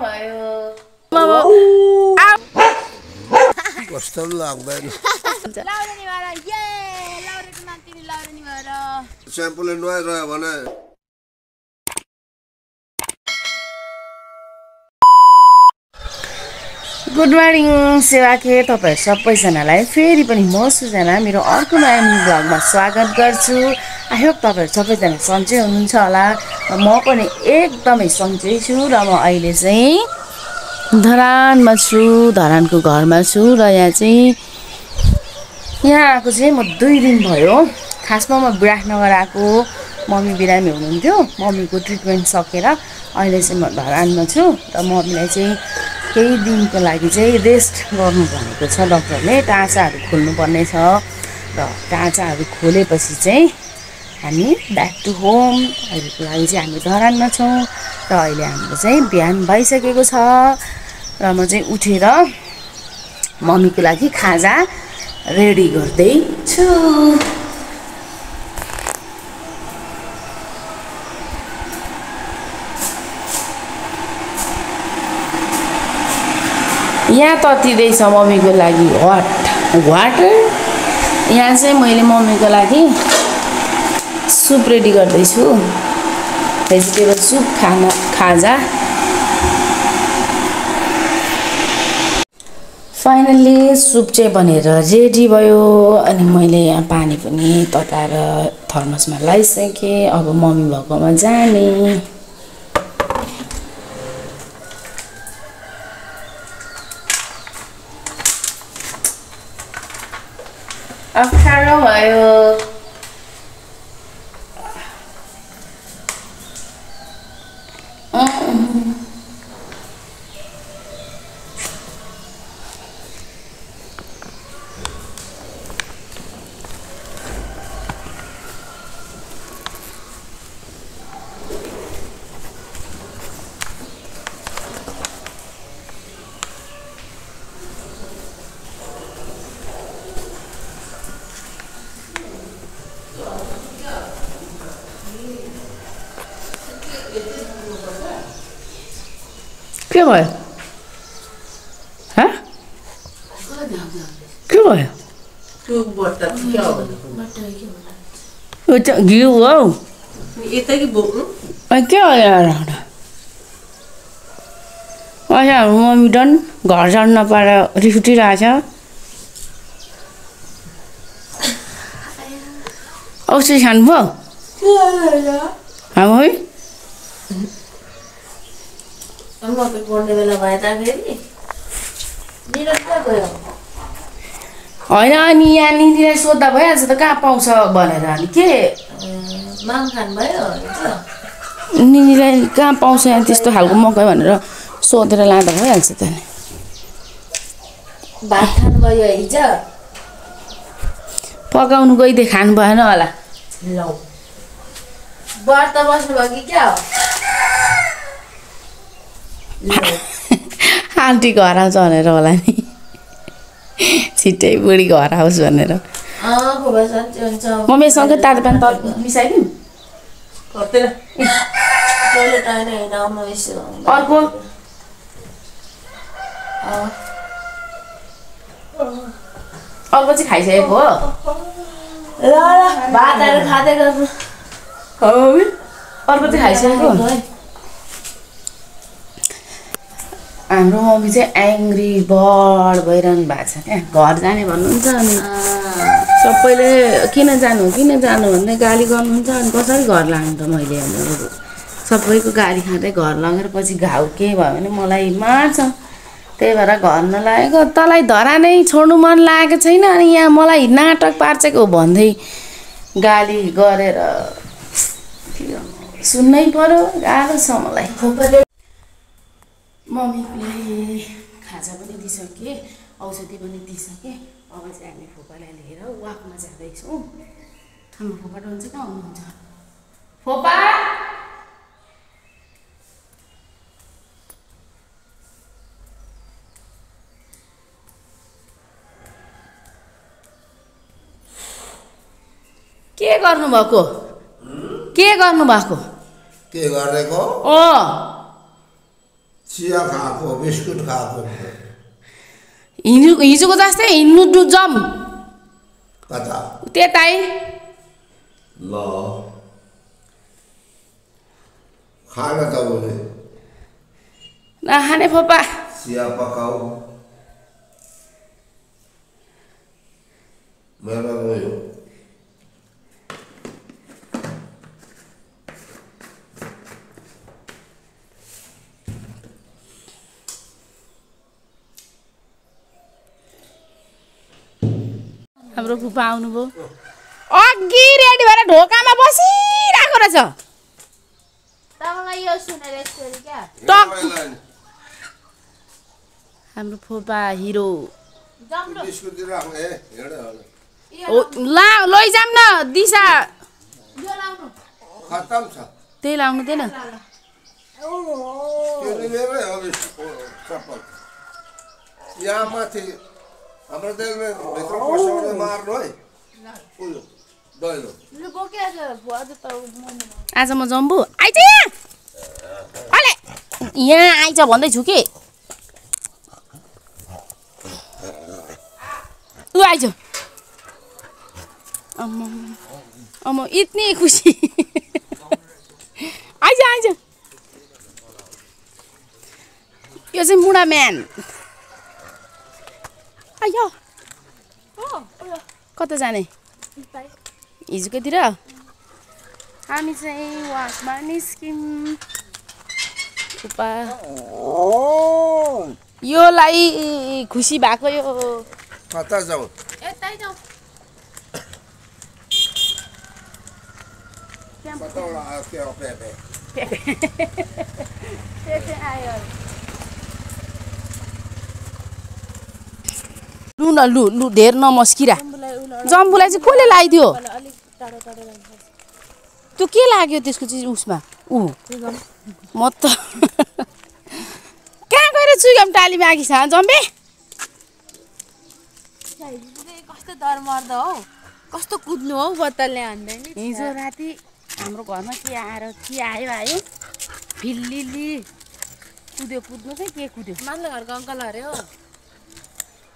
भयो कस्तो लाग्दैन लाउरे निभाएर ये लाउरेको नातिनी लाउरे निभाएर स्याम्पूले नुहाइरह्यो भने गुड मर्निङ सेवाके तपाईहरु सबैजनालाई फेरि पनि म सुजना मेरो अर्को नयाँ ब्लगमा स्वागत गर्छु। आई होप तपाईहरु सबैजना सन्चै हुनुहुन्छ होला। म पनि एकदमै सन्चै छु र म अहिले चाहिँ धरानमा छु, धरानको घरमा छु र यहाँ आएको चाहिँ म 2 दिन भयो। खासमा म विराटनगर आएको, मम्मी बिरामी हुनुहुन्थ्यो, मम्मीको ट्रिटमेन्ट सकेर अहिले चाहिँ म धरानमा छु र मम्मीलाई चाहिँ केही दिनको लागि चाहिँ रेस्ट गर्नु भनेको छ डाक्टरले। टाँचाहरू खोल्नुपर्ने छ र टाँचाहरू खोलेपछि चाहिँ हामी ब्याक टु होम। अहिलेको लागि चाहिँ हामी धरानमा छौँ र अहिले हाम्रो चाहिँ बिहान भइसकेको छ र म चाहिँ उठेर मम्मीको लागि खाजा रेडी गर्दैछु। यहाँ ततिँदैछ मम्मीको लागि वाटर। यहाँ चाहिँ मैले मम्मीको लागि सुप रेडी गर्दैछु, भेजिटेबल सुप खाजा। फाइनल्ली सुप चाहिँ बनेर रेडी भयो अनि मैले यहाँ पानी पनि तताएर थर्मसमा लगाइसकेँ। अब मम्मी भएकोमा जाने। अप्ठ्यारो भयो के भयो? के भयो? घिउ हो के हो यार? अच्छा मम्मी डन घर जानु नपाएर रिस उठिरहेछ। औषधि खानुभयो? है होइन अनि यहाँ निनीलाई सोद्धा भइहाल्छ त, कहाँ पाउँछ भनेर। अनि के माम खानुभयो निनीलाई कहाँ पाउँछ यहाँ त्यस्तो खालको मकै भनेर सोधेर लाँदा भइहाल्छ त। नि भात खानुभयो हिजो? पकाउनु गइदिए खानु भएन होला। लौ व्रत बस्नुभयो कि क्या हो? आन्टी घर आउँछ भनेर होला नि, छिट्टै बुढी घर आओस् भनेर। मम्मी सँगै तातो पानी त मिसाइदिउँ। अर्को अर्को चाहिँ खाइसकेको हो। ल भातहरू खाँदै गर्नु। अर्को चाहिँ खाइसकेको। हाम्रो मम्मी चाहिँ एङ्ग्री बर्ड भइरहनु भएको छ क्या। घर जाने भन्नुहुन्छ अनि सबैले किन जानु भन्दै गाली गर्नुहुन्छ। अनि कसरी घर लानु त मैले? सबैको गाली खाँदै घर लगेर पछि घाउ के भयो भने मलाई मार्छ। त्यही भएर घर नलागेको। तँलाई धरा नै छोड्नु मन लागेको छैन अनि यहाँ मलाई नाटक पार्चेको भन्दै गाली गरेर सुन्नै पर्यो। गाह्रो छ मलाई। मम्मीलाई खाजा पनि दिइसकेँ, औषधि पनि दिइसकेँ। अब चाहिँ हामी फुपालाई लिएर वाकमा जाँदैछौँ। हाम्रो फुपा डन्छ कहाँ हुनुहुन्छ? फुपा के गर्नुभएको? के गर्नुभएको? के गरेको? चिया खाएको बिस्कुट खाएको हिजोको जस्तै हिँड्नु जम कता त्यतै ल खान त बोले नखाने फोपा चिया पकाऊ मेरो गयो हाम्रो फुपा आउनुभयो अघि रेडी भएर ढोकामा बसिरहेको रहेछ तपाईँलाई यो सुनेर स्टोरी क्या टक हाम्रो फुपा हिरो जम्रो बिस्कुट दिइराख्नु हिँड ला लैजाम न दिशा यो लाउनु खतम छ त्यही लाउनु थिएन त्यो मेरै हो चप्पल यहाँ माथि हाम्रो देलमा भित्र पसाउने मार्नु है उयो दैलो लु बोकेछ आज त आज म जम्बु आइज यहाँ अले यहाँ आइज भन्दैछु कि ऊ आइज अम्म इतनी खुसी आइज आइज यो चाहिँ मुडा म्यान आयो कता जाने हिजोकोतिर हामी चाहिँ वाकमा निस्क्यौँ फुपा योलाई खुसी भएको यो कता जाऊ यतै जाऊ कताबाट आयो के हो पेपे त्यतै आयो लु न लु लु धेर नमस्किरा जम्बुलाई चाहिँ कसले लगाइदियो अलिक टाढो टाढो राख्नुपर्छ त्यो के लाग्यो त्यसको चाहिँ उसमा ऊ म त कहाँ गएर चुइगम टाली मागी छ जम्बे कस्तो डर मर्दो हौ कस्तो कुद्नु हौ बत्तलले हान्दै नि हिजो राति हाम्रो घरमा के आएर के आयो आयो फिल्लिली कुद्यो कुद्नु चाहिँ के कुद्यो माथिल्लो घरको अङ्कल अरे हो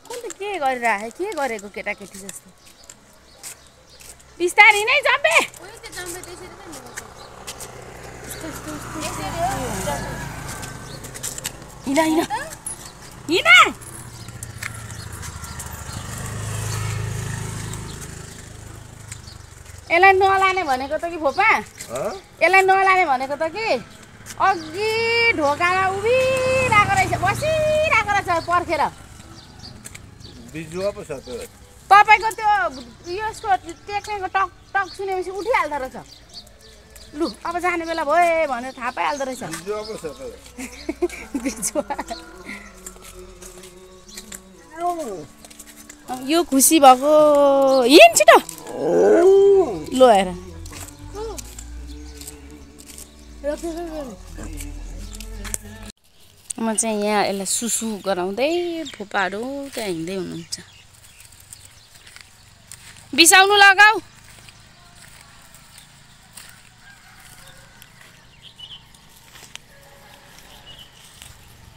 अन्त के गरिरहेको के गरेको केटाकेटी जस्तो बिस्तारी नै जम्बे उही त जम्मे त्यसरी त हिँड हिँड हिँड यसलाई नलाने भनेको त कि फोपा यसलाई नलाने भनेको त कि अघि ढोकामा उभिरहेको रहेछ बसिरहेको रहेछ पर्खेर बिजुवा पो छ त्यो तपाईँको त्यो यसको टेक्नेको टक टक सुनेपछि उठिहाल्दो रहेछ लु अब जाने बेला भयो भनेर थाहा पाइहाल्दो रहेछ बिजुवा पो छ त्यो बिजुवा। यो खुसी भएको हिँड छिटो लो हेर म चाहिँ यहाँ यसलाई सुसु गराउँदै फुपाहरू त्यहाँ हिँड्दै हुनुहुन्छ बिसाउनु लगाऊ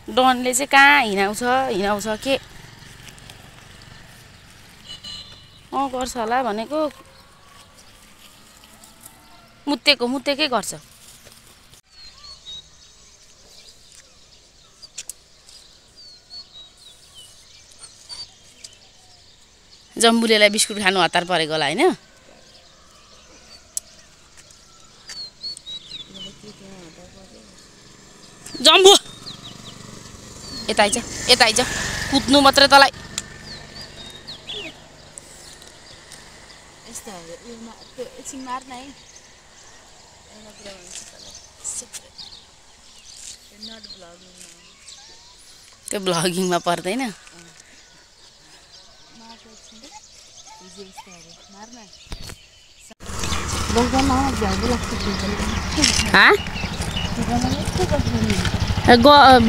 डनले चाहिँ कहाँ हिँडाउँछ के गर्छ होला भनेको मुत्तेकै गर्छ जम्बुलेलाई बिस्कुट खानु हतार परेको होला होइन जम्बु यता आइज कुद्नु मात्रै तँलाई एकछिन मार्न है त्यो ब्लगिङमा पर्दैन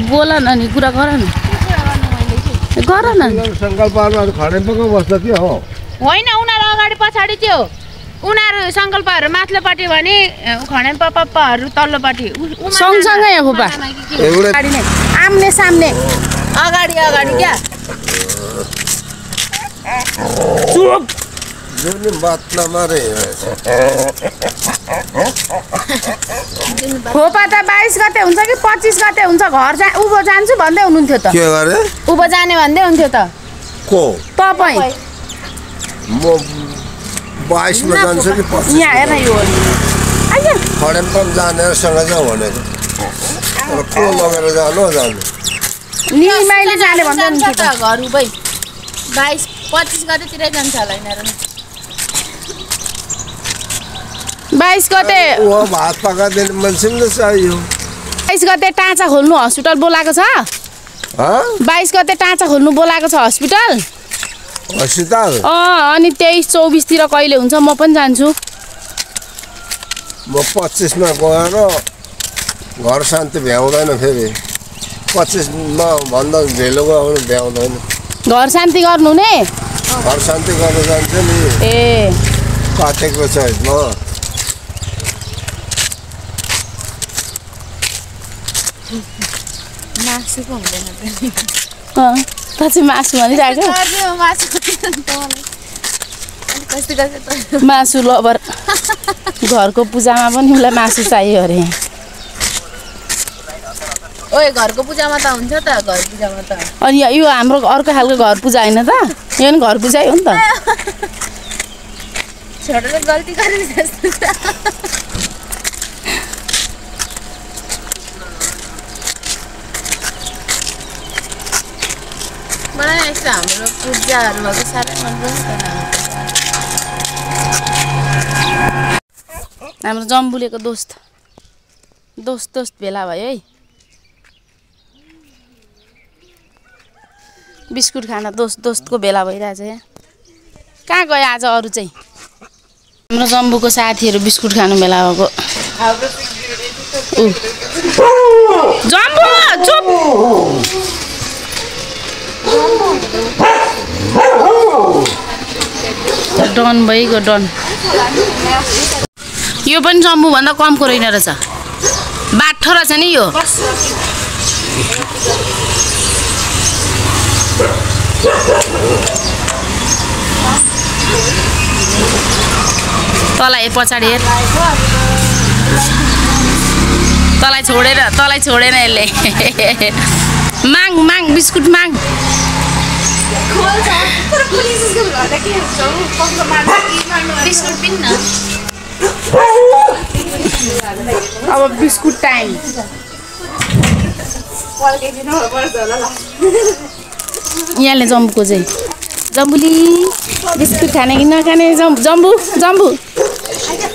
बोल न नि कुरा गर न सङ्कल्पमा खडेपको बस्छ के हो होइन उनीहरू अगाडि पछाडि थियो उनीहरू सङ्कल्पहरू माथिल्लोपट्टि भने खडेम पापाहरू तल्लोपट्टि सँगसँगै हो बा एउटा आमा सामने अगाडि अगाडि क्या चुप जुन बात नमारे खोपा त 22 गते हुन्छ कि 25 गते हुन्छ घर उभो जान्छु भन्दै हुनुहुन्थ्यो त के गरे उभो जाने भन्दै हुन्थ्यो त को तपाईँ म 22 मा जान्छु कि 25 यहाँ हेर्न यो आइया खडेम्पम जानेरसँग जाउँ भनेको तर को लगेर जानु निमाइले जाने भन्दै जान्छ हुन्थ्यो त घर उबै 22-25 गतेतिरै जान्छ होला यिनीहरू 22 गते ओ भात पकाइदिने मान्छे पनि त चाहियो 22 गते टाँचा खोल्नु हस्पिटल बोलाएको छ 22 गते टाँचा खोल्नु बोलाएको छ हस्पिटल हस्पिटल अनि 23-24 तिर कहिले हुन्छ म पनि जान्छु म 25 मा गएर घर शान्ति भ्याउँदैन फेरि 25 मा भन्दा ढिलो गयो भने भ्याउँदैन घर शान्ति गर्नु ने घर शान्ति गर्न जान्छ नि ए काटेको छ म मासु पो हुँदैन त चाहिँ मासु भनिरहेको मासु मासु लबर घरको पूजामा पनि उसलाई मासु चाहियो अरे ओए घरको पूजामा त हुन्छ त घर पूजामा त अनि यो हाम्रो अर्को खालको घर पूजा होइन त यो पनि घर पूजै हो नि त छोडेर गल्ती गरेर जस्तो छ मलाई यस्तो हाम्रो पूजाहरू भएको साह्रै मनपर्छ हाम्रो जम्बुलेको दोस्त भेला भयो है बिस्कुट खान दोस्तको भेला भइरहेछ यहाँ कहाँ गयो आज अरू चाहिँ हाम्रो जम्बुको साथीहरू बिस्कुट खानु भेला भएको जम्बु चुप डन भइगयो डन यो पनि जम्बुभन्दा कमको रहेन रहेछ बाठो रहेछ नि यो तँलाई पछाडि हेर तँलाई छोडेन यसले माग बिस्कुट माग अब बिस्कुट टाइम यहाँले जम्बुको चाहिँ जम्बुली बिस्कुट खाने कि नखाने जम्बु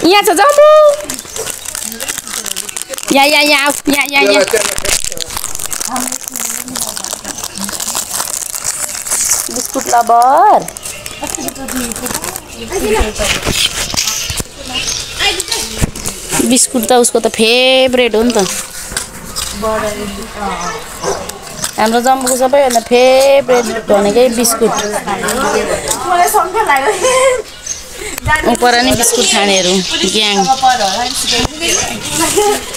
यहाँ छ जम्बु यहाँ बिस्कुट लबर बिस्कुट त उसको त फेभरेट हो नि त हाम्रो जम्बुको सबैभन्दा फेभरेट भनेकै बिस्कुट उपर नि बिस्कुट खानेहरू ग्याङ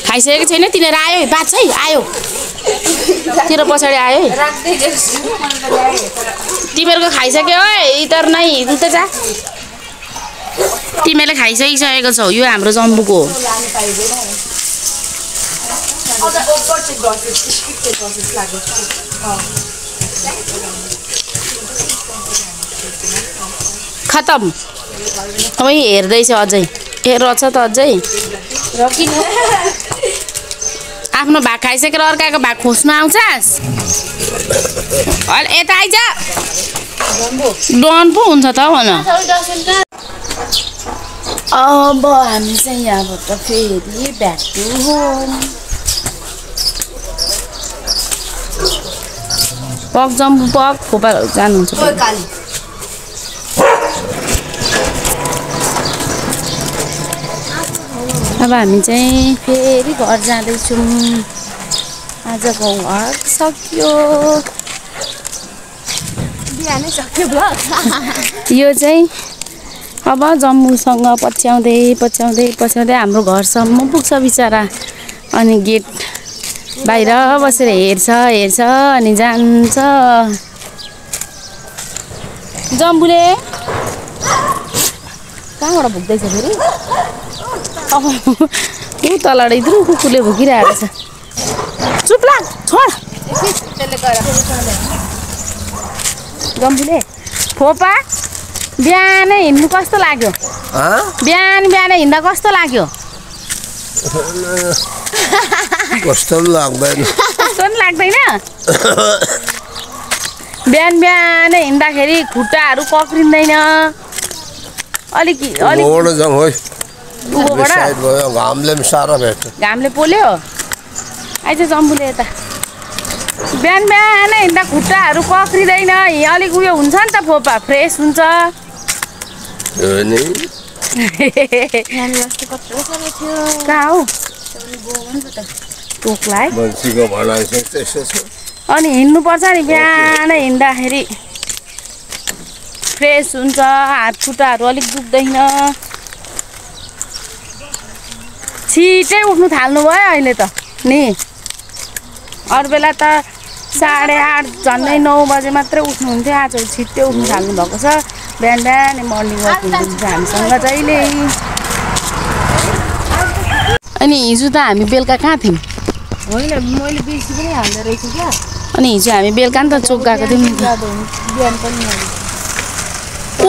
खाइसकेको छैन तिनीहरू आयो बाँच्छ है आयो तेरो पछाडि आयो तिमीहरूको खाइसक्यो है इतर नै उता जा तिमीहरूले खाइसकिसकेको छौ यो हाम्रो जम्बुको खतम अब हेर्दैछ अझै रहेछ त अझै आफ्नो भाग खाइसकेर अर्काको भाग खोज्नु आउँछस् यता आइज डन पो हुन्छ त भन अब हामी चाहिँ यहाँबाट फेरि ब्याक टु होम पक जम्बु पक खोपा जानुहुन्छ अब हामी चाहिँ फेरि घर जाँदैछौँ आजको भ्लग सक्यो बिहानै सक्यो भ्लग यो चाहिँ अब जम्बुसँग पछ्याउँदै हाम्रो घरसम्म पुग्छ बिचरा अनि गेट बाहिर बसेर हेर्छ अनि जान्छ। जम्बुले कहाँबाट भुक्दैछ फेरि? ऊ तलबाट इत्रु कुकुरले भुकिरहेको छ। चुप लाग छोड। जम्बुले फोपा बिहान हिँड्नु कस्तो लाग्यो? बिहान हिँड्दा कस्तो लाग्यो? कस्तो लाग्दैन। कस्तो पनि लाग्दैन? बिहान हिँड्दाखेरि खुट्टाहरू पक्रिँदैन। अलिक घामले पनि साह्रो भेट्छ। घामले पोल्यो। आइज जम्बुले यता। बिहान हिँड्दा खुट्टाहरू पक्रिँदैन। अलिक उयो हुन्छ नि त फोपा, फ्रेस हुन्छ। कहाँ हौ टोक्ला है? अनि हिँड्नुपर्छ नि बिहान हिँड्दाखेरि फ्रेस हुन्छ। हात खुट्टाहरू अलिक दुख्दैन। छिटै उठ्नु थाल्नु भयो अहिले त नि। अरू बेला त 8:30 झन्डै 9 बजे मात्रै उठ्नुहुन्थ्यो। आज छिट्टै उठ्नु थाल्नु भएको छ। बिहान मर्निङ वाक हुन्छ हामीसँग जहिले। अनि हिजो त हामी बेलुका कहाँ थियौँ? होइन मैले बेसी पनि हाल्दो रहेछु क्या। अनि हिजो हामी बेलुका नि त चोक गएको थियौँ। बिहान पनि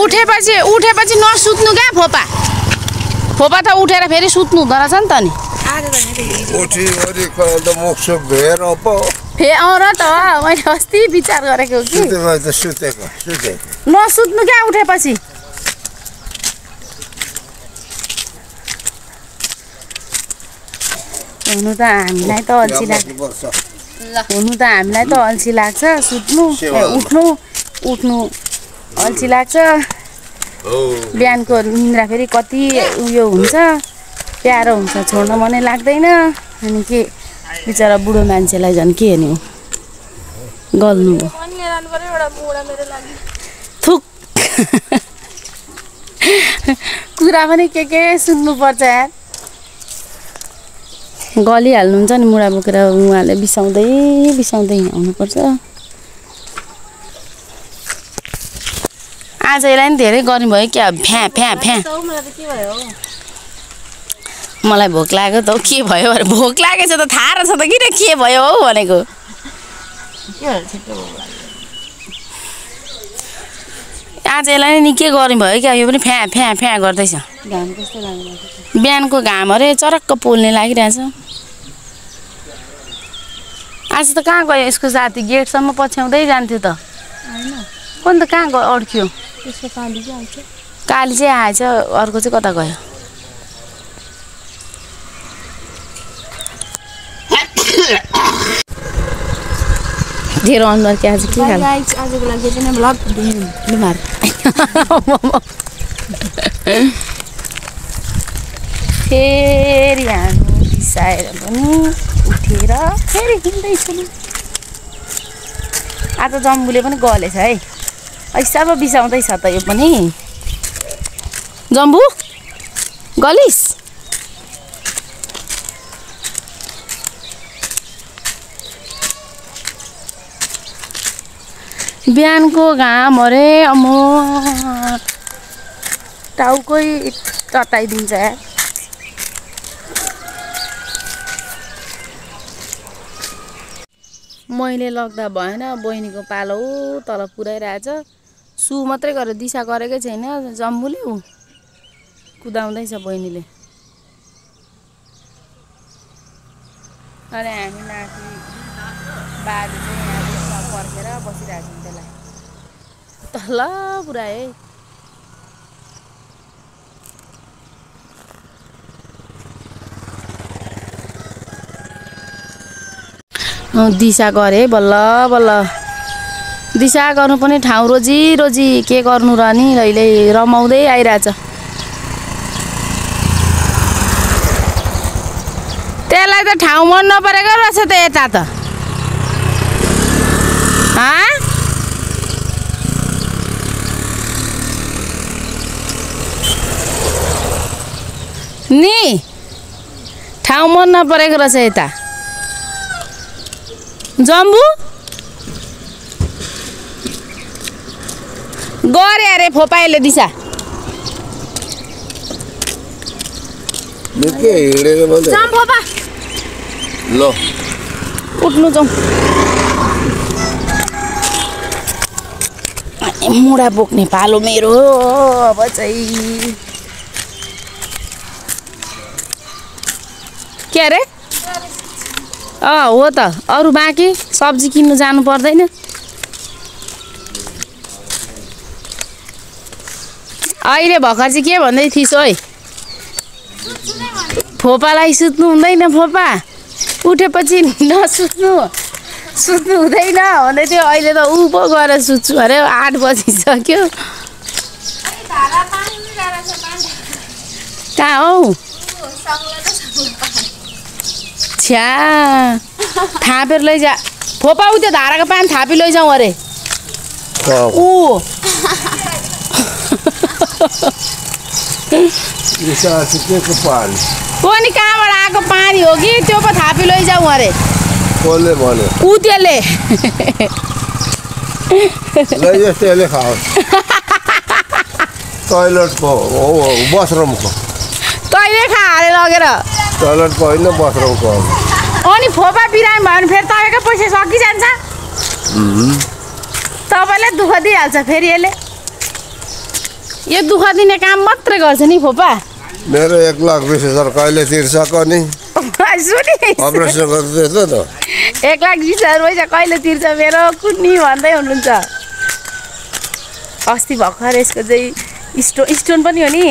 उठेपछि नसुत्नु क्या फोपा त उठेर फेरि सुत्नु हुँदो रहेछ नि त नि। र त मैले अस्ति विचार गरेको कि नसुत्नु क्या उठेपछि। हुनु त हामीलाई त अल्छी लाग्छ सुत्नु उठ्नु अल्छी लाग्छ। बिहानको निन्द्रा फेरि कति उयो हुन्छ, प्यारो हुन्छ, छोड्न मनै लाग्दैन। अनि के बिचरा बुढो मान्छेलाई झन् के नि गल्नु थुक कुरा पनि के सुन्नुपर्छ यार। गलिहाल्नुहुन्छ नि मुढा बोकेर उहाँले बिसाउँदै हिँड्नुपर्छ। आज यसलाई नि धेरै गर्नु भयो क्या फ्या। मलाई भोक लाग्यो त के भयो भने भोक लागेछ त थाहा रहेछ त किन के भयो हौ भनेको। आज यसलाई नि के गर्नु भयो क्या यो पनि फ्या गर्दैछ। घाम कस्तो लाग्यो? बिहानको घाम अरे चरक्क पोल्ने लागिरहेछ। आज त कहाँ गयो यसको साथी? गेटसम्म पछ्याउँदै जान्थ्यो त। कोनि त कहाँ गयो अड्क्यो? काली चाहिँ आएछ, अर्को चाहिँ कता गयो? धेरै अनुहार के आज के खाल? आजको लागि चाहिँ भ्लग बिमार फेरि हामी बिसाएर पनि उठेर फेरि हिँड्दैछु। आज जम्बुले पनि गलेछ है। ऐसा पो बिसाउँदैछ त यो पनि। जम्बु गलिस? बिहानको घाम अरे अम्मो टाउकै तताइदिन्छ यार। मैले लग्दा भएन, बहिनीको पालो तल पुऱ्याइरहेछ। सु मात्रै गरेर दिशा गरेकै छैन जम्बुले। कुदाउँदैछ बहिनीले। अनि हामी नाति बाजे चाहिँ यहाँ पर्खेर बसिरहेको छौँ त्यसलाई तल पुऱ्याए। दिशा गरे बल्ल दिशा गर्नु पनि ठाउँ रोजी के गर्नु र नि अहिले रमाउँदै आइरहेछ। त्यसलाई त ठाउँ मन नपरेको रहेछ त यता त। नि ठाउँ मन नपरेको रहेछ यता। जम्बु गरे अरे फोपाइले दिशा निकै हिँडेर मात्रै जाम फोपा ल उठ्नु जाउँ मुढा बोक्ने पालो मेरो अब चाहिँ के अरे हो त अरू बाँकी सब्जी किन्नु जानु पर्दैन अहिले भर्खर चाहिँ के भन्दै थिइस् ओइ फोपालाई सुत्नु हुँदैन फोपा उठेपछि नसुत्नु सुत्नु हुँदैन भन्दै थियो अहिले त ऊ पो गएर सुत्छु अरे 8 बजिसक्यो कहाँ हौ छ्या थापेर लैजा फोपा उ त्यो धाराको पानी थापी लैजाउँ अरे ऊ कोनी कहाँबाट आएको पानी हो कि त्यो पो थापी लैजाउँ अरे कसले भन्यो ऊ त्यसले लैजास् त्यसले खाओस् टोइलेटको बाथरुमको तैँले खा अरे लगेर टोइलेटको होइन बाथरुमको अनि फोपा बिरामी भयो भने फेरि तपाईँकै पैसा सकिजान्छ तपाईँलाई दुःख दिइहाल्छ फेरि यसले यो दुःख दिने काम मात्रै गर्छ नि फोपा मेरो 1,20,000 कहिले तिर्छ नि अपरेसन गर्दैछ त 1,20,000 पैसा कहिले तिर्छ मेरो कुन्नी भन्दै हुनुहुन्छ अस्ति भर्खर यसको चाहिँ स्टोन पनि हो नि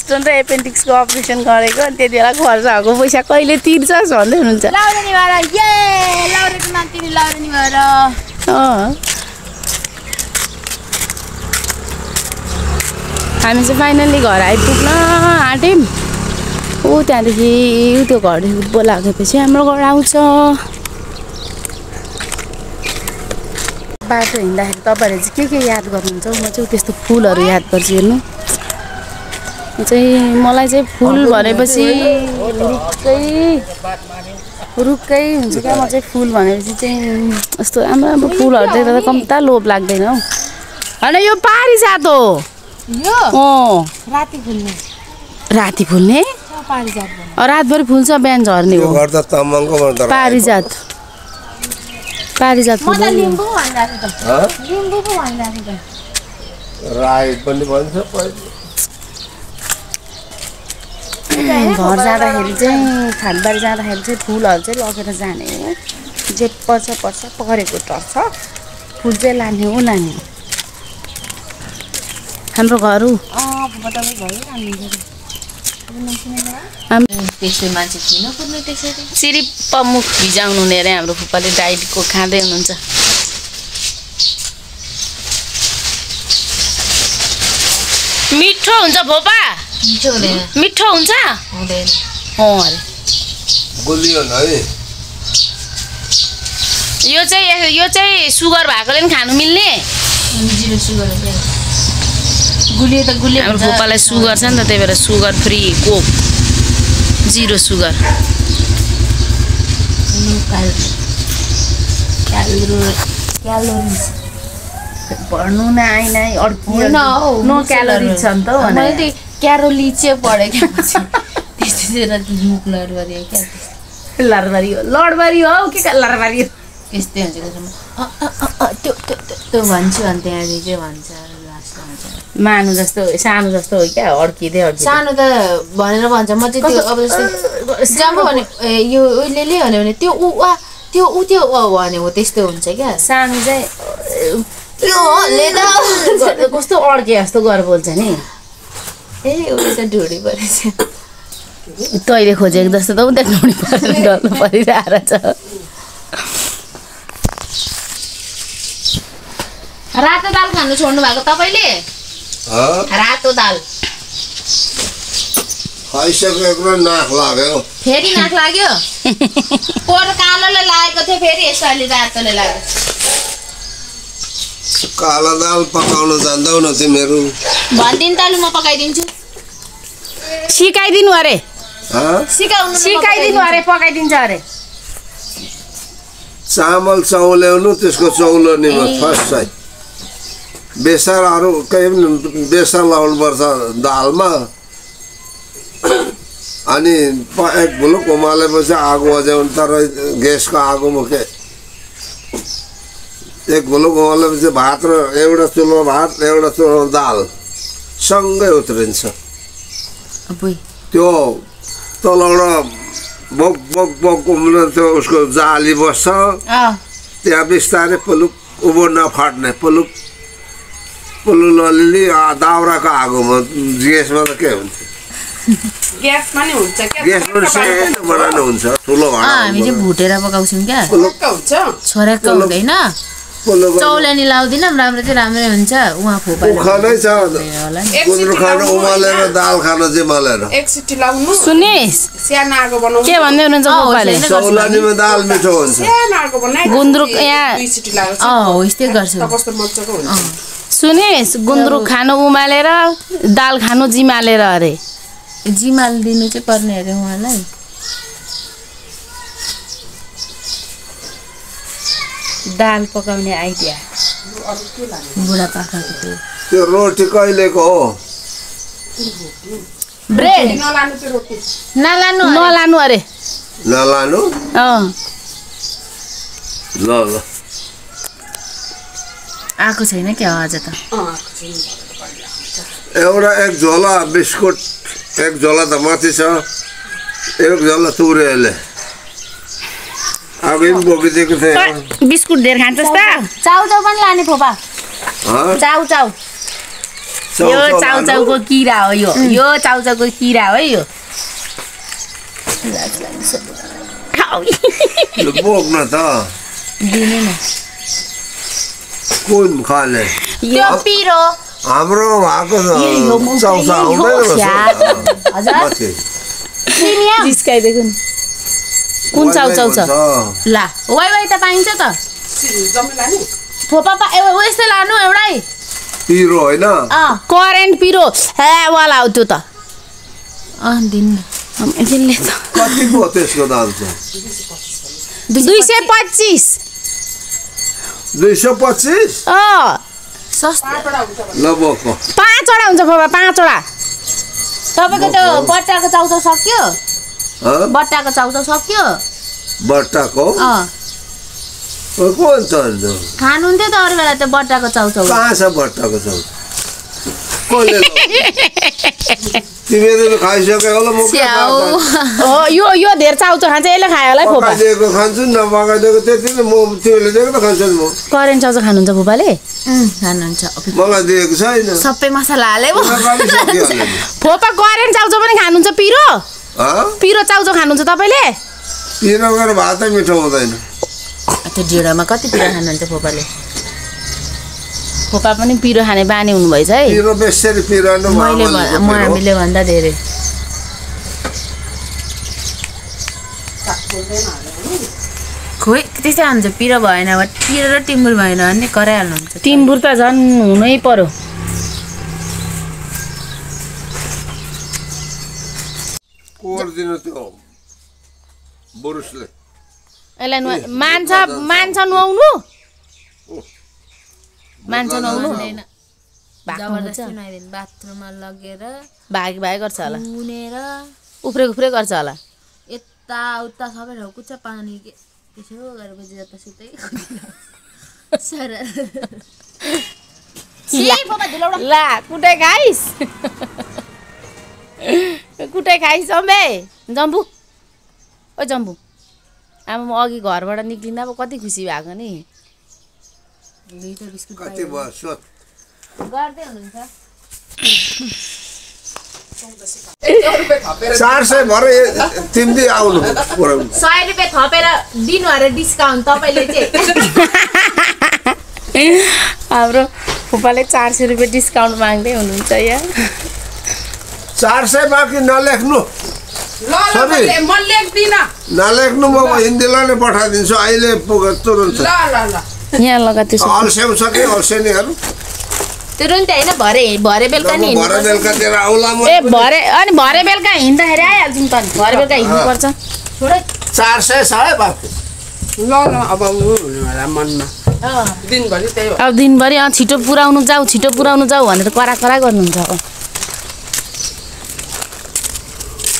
स्टोन र एपेन्डिक्सको अपरेसन गरेको त्यति बेला खर्च भएको पैसा कहिले तिर्छस् भन्दै हुनुहुन्छ हामी चाहिँ फाइनल्ली घर आइपुग्न आँट्यौँ ऊ त्यहाँदेखि त्यो घरदेखि बोलाएपछि हाम्रो घर आउँछ बाटो हिँड्दाखेरि तपाईँहरूले चाहिँ के याद गर्नुहुन्छ म चाहिँ त्यस्तो फुलहरू याद गर्छु हेर्नु चाहिँ मलाई चाहिँ फुल भनेपछि रुखै हुन्छ क्या म चाहिँ फुल भनेपछि चाहिँ यस्तो राम्रो राम्रो फुलहरू देख्दा त कम्ता लोभ लाग्दैन हौ होइन यो पारिजात हो राति फुल्ने रातभरि फुल्छ बिहान झर्ने हो पारिजात घर जाँदाखेरि चाहिँ खानबारी जाँदाखेरि चाहिँ फुलहरू चाहिँ लगेर जाने हो जे पर्छ परेको टर्छ फुल चाहिँ लाने हो हाम्रो घर सिरिप्प मुख भिजाउनु हुने अरे हाम्रो फुप्पाले डाइटको खाँदै हुनुहुन्छ मिठो हुन्छ फोपा मिठो हुन्छ अरे यो चाहिँ सुगर भएकोले पनि खानु मिल्ने हाम्रो फुप्पालाई सुगर छ नि त त्यही भएर सुगर फ्री कोक 0 सुगर भर्नु न आइन नो क्यालोरी छ नि त क्यारोली चाहिँ पढेको त्यस्तै मुख लडबारी हो क्या लडबारी हो के लडबारी हो त्यस्तै हुन्छ त्यो भन्छु अनि त्यहाँदेखि चाहिँ भन्छ मानु जस्तो सानो जस्तो हो क्या अड्किँदै सानो त भनेर भन्छ म चाहिँ त्यो अब जस्तै जाम्बो भने यो उहिले भने त्यो भने हो त्यस्तो हुन्छ क्या सानो चाहिँ कस्तो अड्के जस्तो गरेर बोल्छ नि उयो त ढुडी परेछ तैँले खोजेको जस्तो त उ देख्नु परेर डल्नु परिरहेको छ रातो दाल खानु छोड्नु भएको तपाईँले रातो दाल खाइसकेको नाक लाग्यो फेरि नाक लाग्यो पोहोर कालोले लागेको थियो फेरि यसपालि रातोले लाग्यो कालो दाल पकाउन जान्दैनौ तिमीहरू भनिदिनु त लु म पकाइदिन्छु सिकाइदिनु अरे सिकाइदिनु अरे पकाइदिन्छ अरे चामल चौल्याउनु त्यसको चौलनीमा फर्स्ट चाहिँ बेसारहरू केही पनि बेसार लाउनुपर्छ दालमा अनि एक भुलुक उमालेपछि आगो बजाउनु तर ग्यासको आगोमा के एक भुलुक उमालेपछि भात र एउटा चुलो भात एउटा चुलो दाल सँगै उत्रिन्छ त्यो तलबाट बक बक बक उम्लिन त्यो उसको जाली बस्छ त्यहाँ बिस्तारै पुलुक उभो नफाट्ने पुलुक पुलुल अलिअलि दाउराको आगोमा ग्यासमा त के हुन्छ ग्यासमा नि हुन्छ ग्यासमा सानो बनाउनु हुन्छ ठुलो हामी चाहिँ भुटेर पकाउँछौँ क्या छोराको हुँदैन चौलानी लाउँदिनँ राम्रो चाहिँ राम्रै हुन्छ उहाँ उखानै छ गुन्द्रुक खानु उमालेर दाल खानु चाहिँ मलेर एक सिटी लाउनु सुनिस सानो आगो बनाउनु के भन्दै हुनुहुन्छ पप्पाले चौलानीमा दाल मिठो हुन्छ सानो आगो बनाइ गुन्द्रुक यहाँ दुई सिटी लाग्छ हो यस्तै गर्छु कस्तो मजाको हुन्छ सुनिस गुन्द्रुक खानु उमालेर दाल खानु जिमालेर अरे जिमाल दिनु चाहिँ पर्ने अरे उहाँलाई दाल पकाउने आइडिया बुढापाकाको त्यो त्यो रोटी कहिलेको हो ब्रेड नलानु त्यो रोटी नलानु अरे नलानु ल ल आएको छैन क्या अझ त एउटा एक झोला बिस्कुट एक झोला त माथि छ एक झोला तुरेले अघि पनि बोकिदिएको थिएँ बिस्कुट धेर खान्छस् त चाउचाउ पनि लाने फोपा चाउचाउ यो चाउचाउको किरा हो यो चाउचाउको किरा हो यो बोक्न त दिनु न कुन खाले यो पिरो हाम्रो भएको चाउचा आउँदैन जिस्काइदिएको नि कुन चाउचाउ छ ला वाइ त पाइन्छ त फोपा यस्तै लानु एउटै पिरो होइन करेन्ट पिरो वाला हो त्यो त दिनु त्यसले त कति पो त्यसको दाम चाहिँ 225 225 सस्तो ल बोको 5 वटा हुन्छ बाबा 5 वटा तपाईँको त्यो बट्टाको चाउचाउ सक्यो बट्टाको चाउचाउ सक्यो बट्टाको कोन छ खानुहुन्थ्यो त अरू बेला त्यो बट्टाको चाउचाउ कहाँ छ बट्टाको चाउचाउ कसले तिमीले खाइसक्यो होला म यो धेर चाउचाउ खान्छ यसले खायो होला फोपा पकाइदिएको खान्छु नपकाइदिएको त्यति नै म तिमीले दिएको त खान्छु नि म करेन्ट चाउचाउ खानुहुन्छ फोपाले खानुहुन्छ मलाई दिएको छैन सबै मसला हाले फोपा करेन्ट चाउचाउ पनि खानुहुन्छ पिरो पिरो चाउचाउ खानुहुन्छ तपाईँले पिरो गरेर भातै मिठो हुँदैन त्यो ढिँडोमा कति पिरो खानुहुन्छ फोपाले फोपा पनि पिरो खाने बानी हुनुभएछ है पिरो बेसरी पिरो हामीले भन्दा धेरै खोइ त्यस्तै हुन्छ पिरो भएन पिरो र टिम्बुर भएन भने कराइहाल्नुहुन्छ टिम्बुर त झन् हुनै पर्यो कोर्दिनु त्यो बुरुसले यसलाई मान्छ नुहाउनु बाथरुममा लगेर भाग गर्छ होला मुनेर उफ्रे गर्छ होला यताउता सबै ठाउँ कुच्छ पानी त्यसो गरेपछि जतासुतै ला कुटै खाइस कुटै खाइस जम्बे जम्बु ओ जम्बु अब म अघि घरबाट निक्लिँदा अब कति खुसी भएको नि कति भयो सोध गर्दै हुनुहुन्छ 400 भरे तिमी आउनु 100 रुपियाँ थपेर दिनु अरे डिस्काउन्ट तपाईँले चाहिँ हाम्रो फुपाले 400 रुपियाँ डिस्काउन्ट माग्दै हुनुहुन्छ यहाँ 400 बाँकी नलेख्नु म लेख्दिन नलेख्नु म हिन्दीलाई नै पठाइदिन्छु अहिले तुरन्त यहाँ लगाते अल्स्याउ छ कि अल्सेनीहरू तुरुन्त होइन भरे बेलुका नि भरे बेलुकातिर आउला म ए भरे बेलुका हिँड्दाखेरि आइहाल्छौँ त भरे बेलुका हिँड्नुपर्छ 400 छ है बाँकी ल अब हुने होला मनमा दिनभरि त्यही हो। अब दिनभरि छिटो पुऱ्याउनु जाऊ भनेर करा गर्नुहुन्छ अब।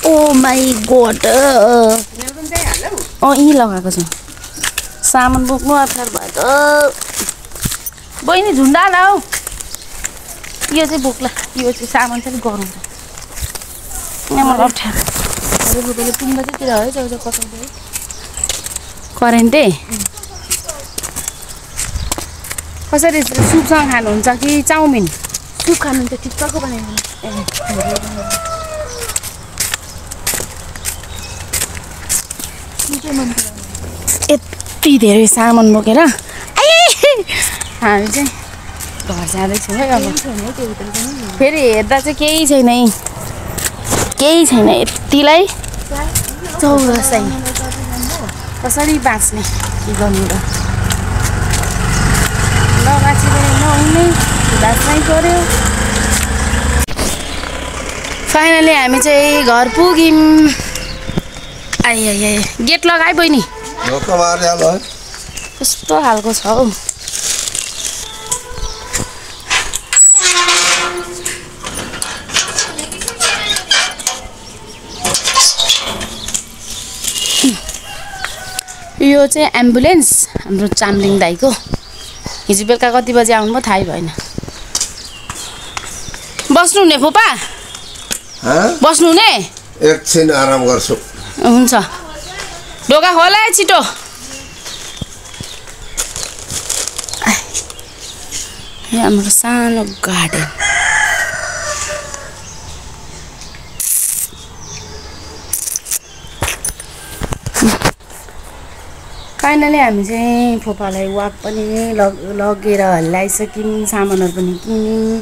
ओ माई गॉड यहीँ लगाएको छु सामान बोक्नु अप्ठ्यारो भयो त बहिनी झुन्डा ल हौ यो चाहिँ बोक्ला यो चाहिँ सामान चाहिँ गरौँ यहाँ मलाई अप्ठ्यारो बोकेर पुङ्गा चाहिँ तिर है जाउ कताउँदै करेन्टै कसरी सुपसँग खानुहुन्छ कि चाउमिन सुप खानुहुन्छ ठिक्कको बनाइदिनु यति धेरै सामान बोकेर हामी चाहिँ घर जाँदैछौँ है अब फेरि हेर्दा चाहिँ केही छैन यतिलाई चौरसै कसरी बाँच्ने के गर्नु र लगाची पनि नहुने बाँच्नै पर्यो। फाइनली हामी चाहिँ घर पुग्यौँ। आइ गेट लगाए बहिनी कस्तो खालको छ हौ यो चाहिँ एम्बुलेन्स हाम्रो चामलिङ दाइको हिजो बेलुका कति बजी आउनु भयो थाहै भएन। बस्नु हुने फुपा बस्नु हुने एकछिन आराम गर्छु हुन्छ ढोका खोला छिटो यहाँ हाम्रो सानो गार्डन फाइनली हामी चाहिँ फुपालाई वाक पनि लगेर हल्लाइसक्यौँ सामानहरू पनि किन्यौँ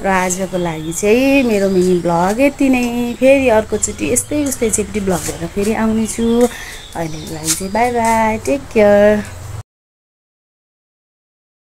र आजको लागि चाहिँ मेरो मिनी ब्लग यति नै। फेरि अर्कोचोटि यस्तै सेफ्टी ब्लग लिएर फेरि आउनेछु। अहिलेको लागि चाहिँ बाई बाई टेक केयर।